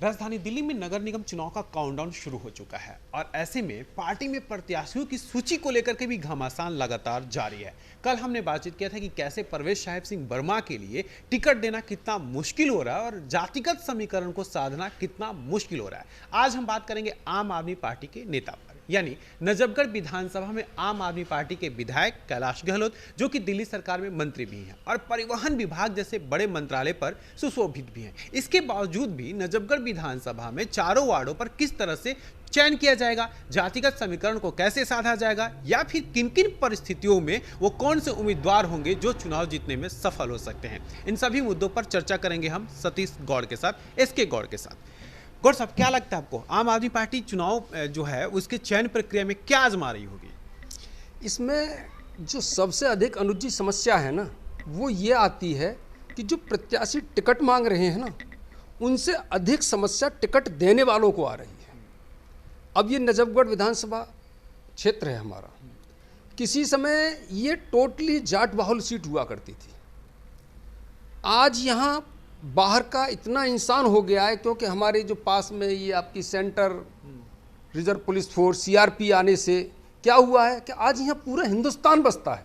राजधानी दिल्ली में नगर निगम चुनाव का काउंटडाउन शुरू हो चुका है और ऐसे में पार्टी में प्रत्याशियों की सूची को लेकर के भी घमासान लगातार जारी है। कल हमने बातचीत किया था कि कैसे परवेश साहिब सिंह वर्मा के लिए टिकट देना कितना मुश्किल हो रहा है और जातिगत समीकरण को साधना कितना मुश्किल हो रहा है। आज हम बात करेंगे आम आदमी पार्टी के नेता पर, यानी नजफगढ़ विधानसभा में आम आदमी पार्टी के विधायक कैलाश गहलोत, जो कि दिल्ली सरकार में मंत्री भी हैं और परिवहन विभाग जैसे बड़े मंत्रालय पर सुशोभित भी हैं। इसके बावजूद भी नजफगढ़ विधानसभा में चारों वार्डों पर किस तरह से चयन किया जाएगा, जातिगत समीकरण को कैसे साधा जाएगा, या फिर किन किन परिस्थितियों में वो कौन से उम्मीदवार होंगे जो चुनाव जीतने में सफल हो सकते हैं, इन सभी मुद्दों पर चर्चा करेंगे हम सतीश गौड़ के साथ, SK गौड़ के साथ। गौड़ साहब, क्या लगता है आपको आम आदमी पार्टी चुनाव जो है उसके चयन प्रक्रिया में क्या आजमा रही होगी? इसमें जो सबसे अधिक अनुचित समस्या है ना, वो ये आती है कि जो प्रत्याशी टिकट मांग रहे हैं ना, उनसे अधिक समस्या टिकट देने वालों को आ रही है। अब ये नजफगढ़ विधानसभा क्षेत्र है हमारा, किसी समय ये टोटली जाट बाहुल सीट हुआ करती थी। आज यहाँ बाहर का इतना इंसान हो गया है, क्योंकि हमारे जो पास में ये आपकी centre reserve police force CRP आने से क्या हुआ है कि आज यहाँ पूरा हिंदुस्तान बसता है,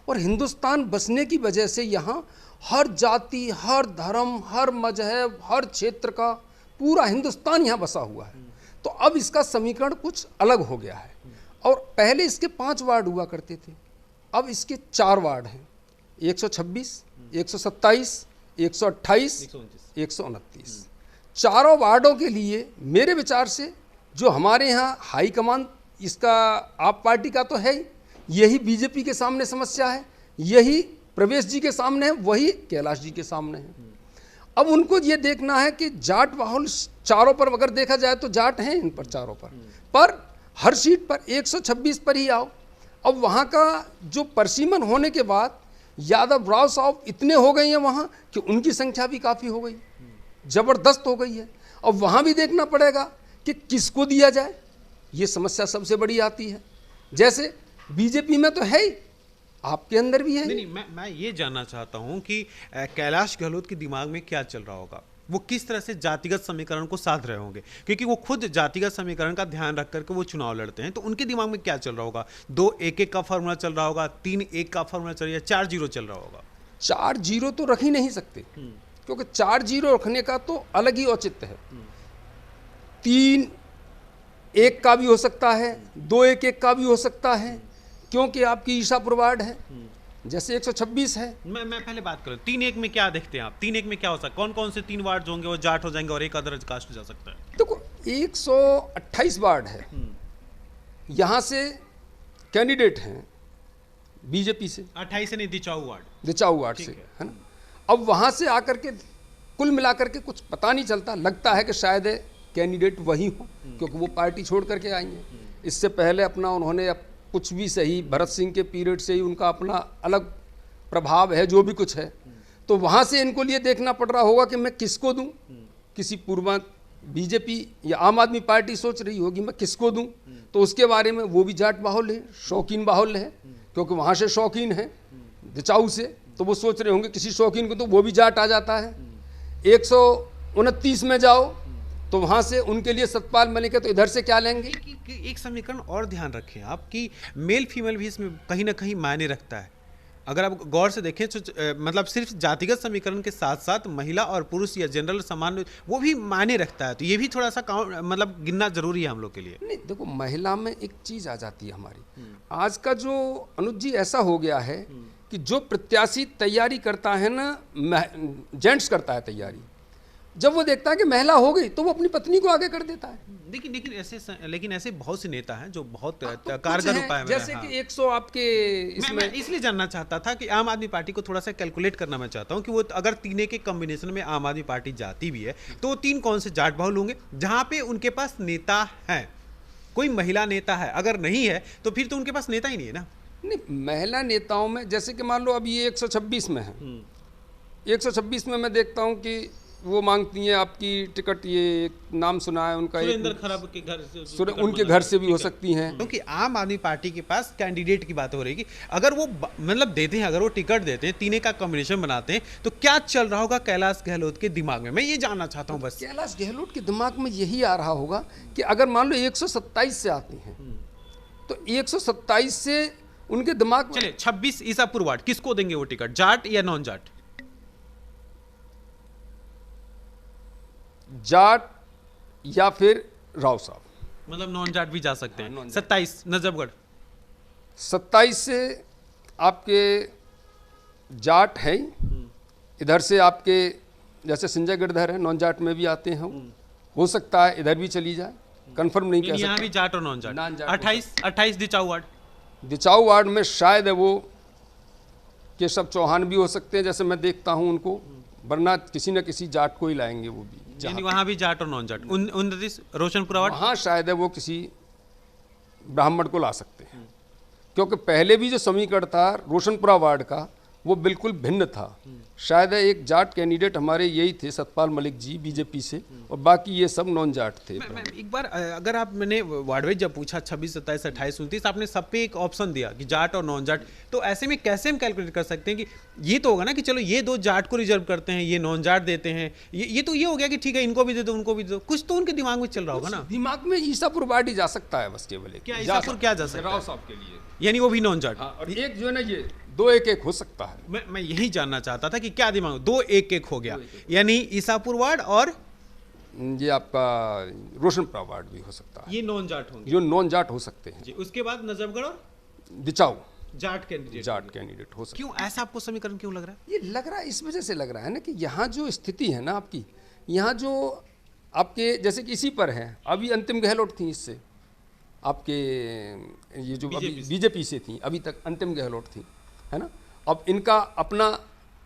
और हिंदुस्तान बसने की वजह से यहाँ हर जाति, हर धर्म, हर मजहब, हर क्षेत्र का पूरा हिंदुस्तान यहाँ बसा हुआ है। तो अब इसका समीकरण कुछ अलग हो गया है, और पहले इसके 5 वार्ड हुआ करते थे, अब इसके 4 वार्ड हैं, 126, 127, 128, 129। चारों वार्डों के लिए मेरे विचार से जो हमारे यहाँ हाई कमान, इसका आप पार्टी का तो है ही, यही बीजेपी के सामने समस्या है, यही प्रवेश जी के सामने है, वही कैलाश जी के सामने है। अब उनको ये देखना है कि जाट बाहुल चारों पर अगर देखा जाए तो जाट हैं इन पर चारों पर हर सीट पर 126 पर ही आओ। अब वहाँ का जो परसीमन होने के बाद यादव राव साहब इतने हो गए हैं वहाँ कि उनकी संख्या भी काफ़ी हो गई, ज़बरदस्त हो गई है। अब वहाँ भी देखना पड़ेगा कि किसको दिया जाए, ये समस्या सबसे बड़ी आती है। जैसे बीजेपी में तो है ही, आपके अंदर भी है। नहीं, मैं ये जानना चाहता हूँ कि कैलाश गहलोत के दिमाग में क्या चल रहा होगा, वो किस तरह से जातिगत समीकरण को साध रहे होंगे, क्योंकि वो खुद जातिगत समीकरण का ध्यान रख करके वो चुनाव लड़ते हैं। तो उनके दिमाग में क्या चल रहा होगा? 2-1-1 का फॉर्मूला चल रहा होगा, 3-1 का फॉर्मूला चल रहा है, 4-0 चल रहा होगा? 4-0 तो रख ही नहीं सकते, क्योंकि 4-0 रखने का तो अलग ही औचित्य है। 3-1 का भी हो सकता है, 2-1-1 का भी हो सकता है, क्योंकि आपकी ईशापुर वार्ड है, जैसे 126 है। मैं पहले बात करूं 3-1 में क्या देखते हैं आप? 3-1 में क्या हो सकता है? कौन कौन से 3 वार्ड जो होंगे वो जाट हो जाएंगे और एक अदर कास्ट हो जा सकता है? देखो 128 वार्ड है, यहाँ से कैंडिडेट हैं बीजेपी से, 28 से नहीं, दिचाऊ वार्ड से, है ना। अब वहाँ से आकर के कुल मिलाकर के कुछ पता नहीं चलता, लगता है कि शायद कैंडिडेट वही हो, क्योंकि वो पार्टी छोड़ करके आई हैं। इससे पहले अपना उन्होंने कुछ भी सही, भरत सिंह के पीरियड से ही उनका अपना अलग प्रभाव है, जो भी कुछ है। तो वहाँ से इनको लिए देखना पड़ रहा होगा कि मैं किसको दूं। किसी पूर्वा बीजेपी या आम आदमी पार्टी सोच रही होगी मैं किसको दूं, तो उसके बारे में वो भी जाट बाहुल है, शौकीन बाहुल है, क्योंकि वहाँ से शौकीन है दिचाऊ से, तो वो सोच रहे होंगे किसी शौकीन को तो वो भी जाट आ जाता है। 129 में जाओ तो वहाँ से उनके लिए सतपाल मलिक है, तो इधर से क्या लेंगे? एक समीकरण और ध्यान रखें आप कि मेल फीमेल भी इसमें कहीं ना कहीं मायने रखता है। अगर आप गौर से देखें तो मतलब सिर्फ जातिगत समीकरण के साथ साथ महिला और पुरुष या जनरल सामान्य वो भी मायने रखता है, तो ये भी थोड़ा सा मतलब गिनना जरूरी है हम लोग के लिए। नहीं देखो, महिला में एक चीज़ आ जाती है हमारी, आज का जो अनुज जी ऐसा हो गया है कि जो प्रत्याशी तैयारी करता है ना, जेंट्स करता है तैयारी, जब वो देखता है कि महिला हो गई तो वो अपनी पत्नी को आगे कर देता है। लेकिन ऐसे बहुत से नेता हैं जो बहुत कारगर उपाय में, जैसे कि 100 आपके इसमें। मैं इसलिए जानना चाहता था कि आम आदमी पार्टी को थोड़ा सा कैलकुलेट करना मैं चाहता हूं कि वो अगर 3 के कॉम्बिनेशन में आम आदमी पार्टी जाती भी है तो वो 3 कौन से जाट बाहुल होंगे जहां पे उनके पास नेता है, कोई महिला नेता है? अगर नहीं है तो फिर तो उनके पास नेता ही नहीं है ना। नहीं, महिला नेताओं में जैसे कि मान लो अब ये 126 में है, 126 में मैं देखता हूँ कि वो मांगती हैं आपकी टिकट, ये एक नाम सुना है उनका, सुरेंद्र खराब के घर से उनके घर से भी हो सकती हैं। क्योंकि आम आदमी पार्टी के पास कैंडिडेट की बात हो रही है कि अगर वो मतलब देते हैं, अगर वो टिकट देते हैं, तीनों का कॉम्बिनेशन बनाते हैं, तो क्या चल रहा होगा कैलाश गहलोत के दिमाग में, मैं ये जानना चाहता हूँ बस। कैलाश गहलोत के दिमाग में यही आ रहा होगा कि अगर मान लो 127 से आती हैं तो 127 से उनके दिमाग में, चलिए 26 ईसापुर वार्ड किसको देंगे वो टिकट, जाट या नॉन जाट? जाट या फिर राव साहब, मतलब नॉन जाट भी जा सकते हैं। 27 नजफगढ़, 27 से आपके जाट है, इधर से आपके जैसे संजय गिरधर है नॉन जाट में भी आते हैं, हो सकता है इधर भी चली जाए, कंफर्म नहीं कह यहाँ सकते। भी जाट और नॉन जाट। 28 दिचाऊ वार्ड, दिचाऊ वार्ड में शायद है वो केशव चौहान भी हो सकते हैं, जैसे मैं देखता हूं उनको, वरना किसी न किसी जाट को ही लाएंगे वो भी। यानी वहाँ भी जाट और नॉन जाट। 29 रोशनपुरा वार्ड, वहाँ शायद है वो किसी ब्राह्मण को ला सकते हैं, क्योंकि पहले भी जो समीकरण था रोशनपुरा वार्ड का वो बिल्कुल भिन्न था। शायद है एक जाट कैंडिडेट हमारे यही थे, सतपाल मलिक जी बीजेपी से, और बाकी ये सब नॉन जाट थे। मैं एक बार अगर आप, मैंने वार्ड वाइज जब पूछा 26, 27, 28, 29, आपने सब पे एक ऑप्शन दिया कि जाट और नॉन जाट, तो ऐसे में कैसे हम कैलकुलेट कर सकते हैं कि ये तो होगा ना कि चलो ये 2 जाट को रिजर्व करते हैं, ये नॉन जाट देते हैं, ये तो ये हो गया कि ठीक है इनको भी दे दो उनको भी दे दो, कुछ तो उनके दिमाग में चल रहा होगा ना। दिमाग में ईसापुर वार्ड ही जा सकता है बस, केवल क्या ईसापुर क्या जा सकता है? राव साहब के लिए, यानी वो भी नॉन जाट। और एक जो है ना ये 2-1-1 हो सकता है। मैं यही जानना चाहता था कि क्या दिमाग 2-1-1 हो गया, यानी ईसापुर वार्ड और ये आपका रोशनपुरा वार्ड भी हो सकता है, ये नॉन जाट होंगे जो नॉन जाट हो सकते हैं जी। उसके बाद नजफगढ़ और दिचाऊ जाट कैंडिडेट, जाट कैंडिडेट हो सकते क्यों ऐसा आपको समीकरण क्यों लग रहा है? हैं। ये लग रहा है इस वजह से लग रहा है ना कि यहाँ जो स्थिति है ना आपकी, यहाँ जो आपके जैसे कि इसी पर है, अभी अंतिम गहलोत थी, इससे आपके ये जो अभी बीजेपी से थी, अभी तक अंतिम गहलोत थी, है ना। अब इनका अपना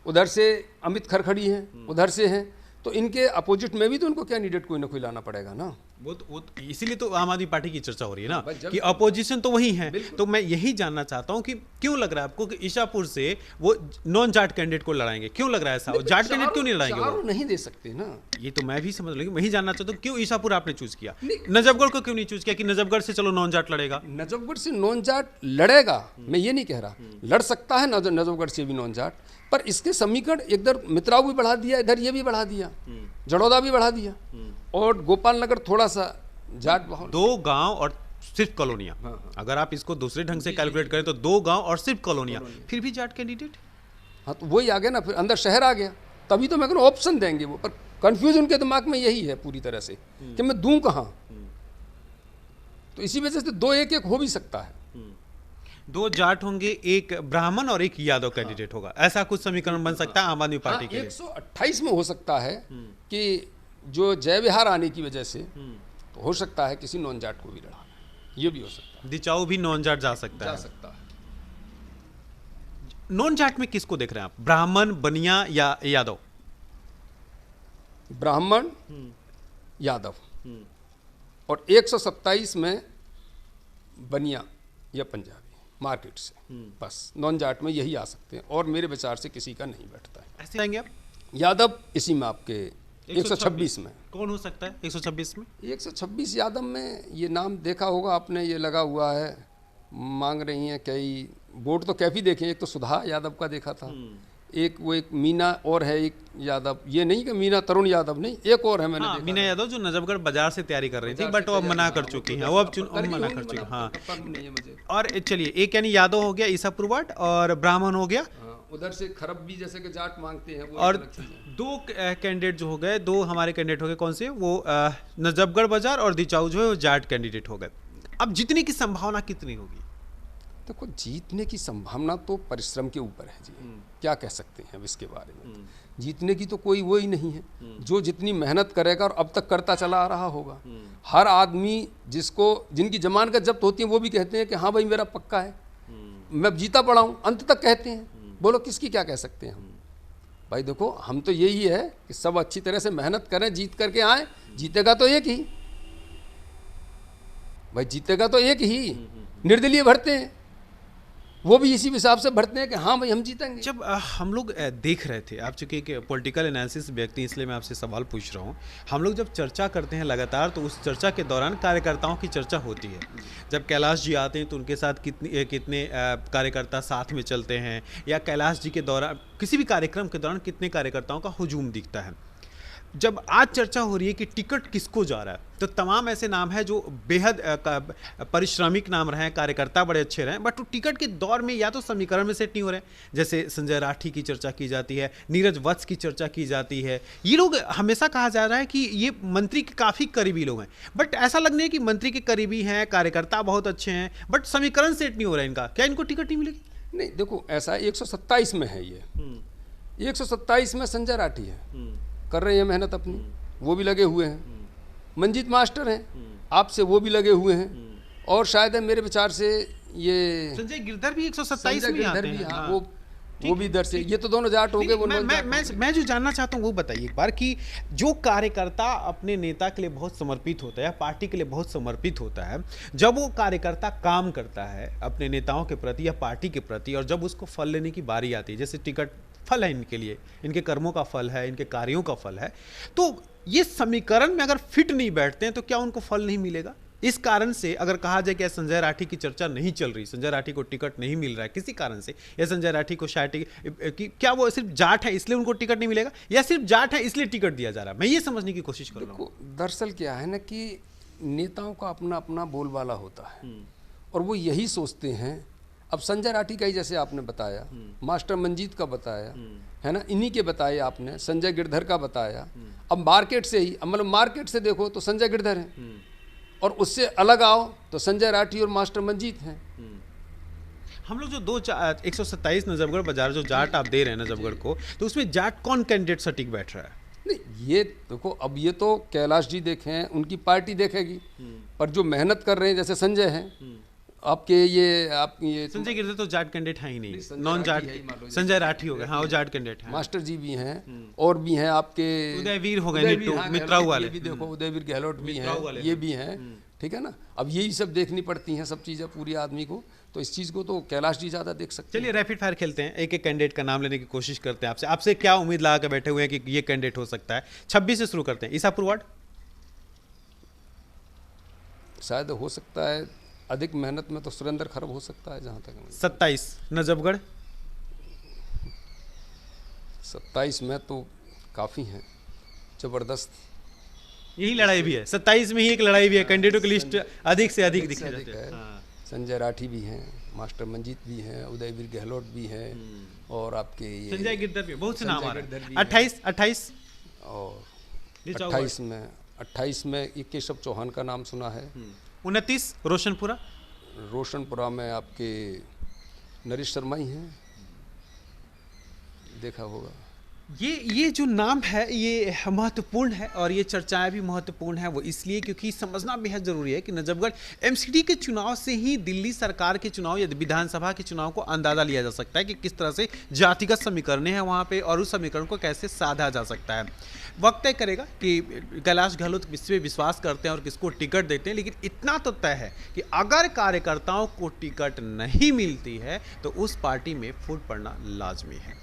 उधर से अमित खरखड़ी है, उधर से है, तो इनके अपोजिट में भी तो उनको कैंडिडेट कोई ना कोई लाना पड़ेगा ना। वो इसीलिए तो आम आदमी पार्टी की चर्चा हो रही है ना बस कि अपोजिशन तो वही है। तो मैं यही जानना चाहता हूं कि क्यों लग रहा है आपको कि ईसापुर से वो नॉन जाट कैंडिडेट को लड़ाएंगे, क्यों लग रहा है ऐसा? जाट कैंडिडेट क्यों नहीं लड़ाएंगे? वो नहीं दे सकते ना, ये तो मैं भी समझ लूंगी, मैं ही जानना चाहता हूँ क्यों ईसापुर आपने चूज किया, नजफगढ़ को क्यों नहीं चूज किया कि नजफगढ़ से चलो नॉन जाट लड़ेगा? नजफगढ़ से नॉन जाट लड़ेगा, मैं ये नहीं कह रहा, लड़ सकता है नजफगढ़ से भी नॉन जाट, पर इसके समीकरण इधर मित्राऊ भी बढ़ा दिया, इधर ये भी बढ़ा दिया, जड़ौदा भी बढ़ा दिया, और गोपाल नगर थोड़ा सा जाट, 2 गांव और सिर्फ कॉलोनियां। अगर आप इसको दूसरे ढंग से कैलकुलेट करें तो 2 गांव और सिर्फ कॉलोनियां, फिर भी जाट कैंडिडेट। हाँ तो वही आ गया ना, फिर अंदर शहर आ गया, तभी तो मैं कहूँ ऑप्शन देंगे वो, पर कंफ्यूज उनके दिमाग में यही है पूरी तरह से कि मैं दूं कहाँ। तो इसी वजह से 2-1-1 हो भी सकता है। 2 जाट होंगे, 1 ब्राह्मण और 1 यादव कैंडिडेट होगा, ऐसा कुछ समीकरण बन सकता है आम आदमी पार्टी के लिए। 128 में हो सकता है कि जो जय विहार आने की वजह से तो हो सकता है किसी नॉन जाट को भी लड़ा, ये भी हो सकता है। दिचाऊ भी नॉन जाट जा सकता है। नॉन जाट में किसको देख रहे हैं आप, ब्राह्मण, बनिया या यादव? ब्राह्मण, यादव, और 127 में बनिया या पंजाबी मार्केट से, बस नॉन जाट में यही आ सकते हैं, और मेरे विचार से किसी का नहीं बैठता है। ऐसे आएंगे आप? यादव इसी में आपके 126 में कौन हो सकता है 126 में? 126 यादव में ये नाम देखा होगा आपने, ये लगा हुआ है, मांग रही हैं कई वोट, तो कैफी देखे, एक तो सुधा यादव का देखा था, एक वो एक मीना और है एक यादव, ये नहीं कि मीना तरुण यादव नहीं, एक और है मैंने देखा मीना यादव जो नजफगढ़ बाजार से तैयारी कर रही थी, बट वो अब मना कर चुकी हैं, वो अब मना कर चुकी हैं। हाँ, और चलिए एक यानी यादव हो गया ईसापुर वार्ड, और ब्राह्मण हो गया, उधर से खरब भी जैसे कि जाट मांगते हैं वो, और 2 कैंडिडेट जो हो गए, 2 हमारे कैंडिडेट हो गए, कौन से? वो नजफगढ़ बाजार और दिचाऊ जो है वो जाट कैंडिडेट हो गए। अब जीतने की संभावना कितनी होगी? देखो जीतने की संभावना तो परिश्रम के ऊपर है जी, क्या कह सकते हैं अब इसके बारे में। जीतने की तो कोई वो ही नहीं है, जो जितनी मेहनत करेगा और अब तक करता चला आ रहा होगा। हर आदमी जिनकी जमानत जब्त होती है वो भी कहते हैं कि हाँ भाई मेरा पक्का है, मैं जीता पड़ा हूँ, अंत तक कहते हैं। बोलो किसकी क्या कह सकते हैं हम? भाई देखो हम तो यही है कि सब अच्छी तरह से मेहनत करें, जीत करके आए। जीतेगा तो एक ही भाई, जीतेगा तो एक ही, निर्दलीय भरते हैं, वो भी इसी हिसाब से भरते हैं कि हाँ भाई हम जीतेंगे। जब हम लोग देख रहे थे, आप चूंकि एक पॉलिटिकल एनालिसिस व्यक्ति, इसलिए मैं आपसे सवाल पूछ रहा हूँ। हम लोग जब चर्चा करते हैं लगातार, तो उस चर्चा के दौरान कार्यकर्ताओं की चर्चा होती है। जब कैलाश जी आते हैं तो उनके साथ कितने कार्यकर्ता साथ में चलते हैं, या कैलाश जी के दौरान किसी भी कार्यक्रम के दौरान कितने कार्यकर्ताओं का हुजूम दिखता है। जब आज चर्चा हो रही है कि टिकट किसको जा रहा है, तो तमाम ऐसे नाम हैं जो बेहद परिश्रमिक नाम रहे हैं, कार्यकर्ता बड़े अच्छे रहे हैं, बट वो टिकट के दौर में या तो समीकरण में सेट नहीं हो रहे हैं। जैसे संजय राठी की चर्चा की जाती है, नीरज वत्स की चर्चा की जाती है। ये लोग हमेशा कहा जा रहा है कि ये मंत्री के काफ़ी करीबी लोग हैं, बट ऐसा लगने है कि मंत्री के करीबी हैं, कार्यकर्ता बहुत अच्छे हैं, बट समीकरण सेट नहीं हो रहा है इनका। क्या इनको टिकट नहीं मिलेगी? नहीं, देखो ऐसा 127 में है ये, 127 में संजय राठी है, कर रहे हैं मेहनत अपनी, वो भी लगे हुए हैं। मंजीत मास्टर हैं आपसे, वो भी लगे हुए हैं। और शायद है मेरे विचार से ये संजय गिरधर भी 127 में आते हैं। हाँ, वो भी इधर से, ये तो दोनों जाट हो गए। वो मैं जो जानना चाहता हूँ वो बताइए एक बार, कि जो कार्यकर्ता अपने नेता के लिए बहुत समर्पित होता है, पार्टी के लिए बहुत समर्पित होता है, जब वो कार्यकर्ता काम करता है अपने नेताओं के प्रति या पार्टी के प्रति, और जब उसको फल लेने की बारी आती है, जैसे टिकट फल है इनके लिए, इनके कर्मों का फल है, इनके कार्यों का फल है, तो ये समीकरण में अगर फिट नहीं बैठते हैं तो क्या उनको फल नहीं मिलेगा? इस कारण से अगर कहा जाए कि संजय राठी की चर्चा नहीं चल रही, संजय राठी को टिकट नहीं मिल रहा है किसी कारण से, या संजय राठी को शायद क्या वो सिर्फ जाट है इसलिए उनको टिकट नहीं मिलेगा, या सिर्फ जाट है इसलिए टिकट दिया जा रहा है? मैं ये समझने की कोशिश कर रहा हूँ। दरअसल क्या है ना कि नेताओं का अपना अपना बोलबाला होता है, और वो यही सोचते हैं। अब संजय राठी का ही जैसे आपने बताया, मास्टर मंजीत का बताया, है ना, इन्हीं के बताए आपने, संजय गिरधर का बताया। अब मार्केट से ही, मतलब मार्केट से देखो तो संजय गिरधर है, और उससे अलग आओ तो संजय राठी और मास्टर मंजीत हैं। हम लोग जो 127 नजफगढ़ बाजार जो जाट आप दे रहे हैं नजफगढ़ को, तो उसमें जाट कौन कैंडिडेट सटीक बैठ रहा है? नहीं, ये देखो, अब ये तो कैलाश जी देखें, उनकी पार्टी देखेगी, पर जो मेहनत कर रहे हैं जैसे संजय हैं आपके, ये संजय गिरधर तो जाट कैंडिडेट है ही नहीं, नॉन जाट। संजय राठी हो गए, हाँ वो जाट कैंडिडेट है। मास्टर जी भी हैं, और भी हैं आपके उदयवीर हो गए, मित्राऊ वाले भी देखो, उदयवीर गहलोत भी हैं, ये भी हैं, ठीक है ना। अब यही सब देखनी पड़ती हैं सब चीज़ें पूरी आदमी को, तो इस चीज़ को तो कैलाश जी ज़्यादा देख सकते हैं। चलिए रैपिड फायर खेलते हैं, एक एक कैंडिडेट का नाम लेने की कोशिश करते हैं आपसे। आपसे क्या उम्मीद लगा के बैठे हुए हैं कि ये कैंडिडेट हो सकता है? 26 से शुरू करते हैं। ईसापुर वार्ड? शायद हो सकता है, अधिक मेहनत में तो सुरेंद्र खरब हो सकता है जहाँ तक। 27 नजफगढ़? 27 में तो काफ़ी हैं, ज़बरदस्त यही लड़ाई भी है, 27 में ही एक लड़ाई भी है, कैंडिडेटों की लिस्ट अधिक से अधिक दिख जाती है। संजय राठी भी हैं, मास्टर मंजीत भी हैं, उदयवीर गहलोत भी हैं, और आपके ये संजय गिरधर भी, बहुत से नाम आ रहे हैं। 28 और 28 में ये केशव चौहान का नाम सुना है। 29 रोशनपुरा? रोशनपुरा में आपके नरेश शर्मा ही हैं, देखा होगा। ये जो नाम है ये महत्वपूर्ण है, और ये चर्चाएं भी महत्वपूर्ण है। वो इसलिए क्योंकि समझना बेहद जरूरी है कि नजफगढ़ एमसीडी के चुनाव से ही दिल्ली सरकार के चुनाव या विधानसभा के चुनाव को अंदाजा लिया जा सकता है कि किस तरह से जातिगत समीकरण है वहाँ पे, और उस समीकरण को कैसे साधा जा सकता है। वक्त तय करेगा कि कैलाश गहलोत किस पे विश्वास करते हैं और किसको टिकट देते हैं, लेकिन इतना तो तय है कि अगर कार्यकर्ताओं को टिकट नहीं मिलती है तो उस पार्टी में फूट पड़ना लाजमी है।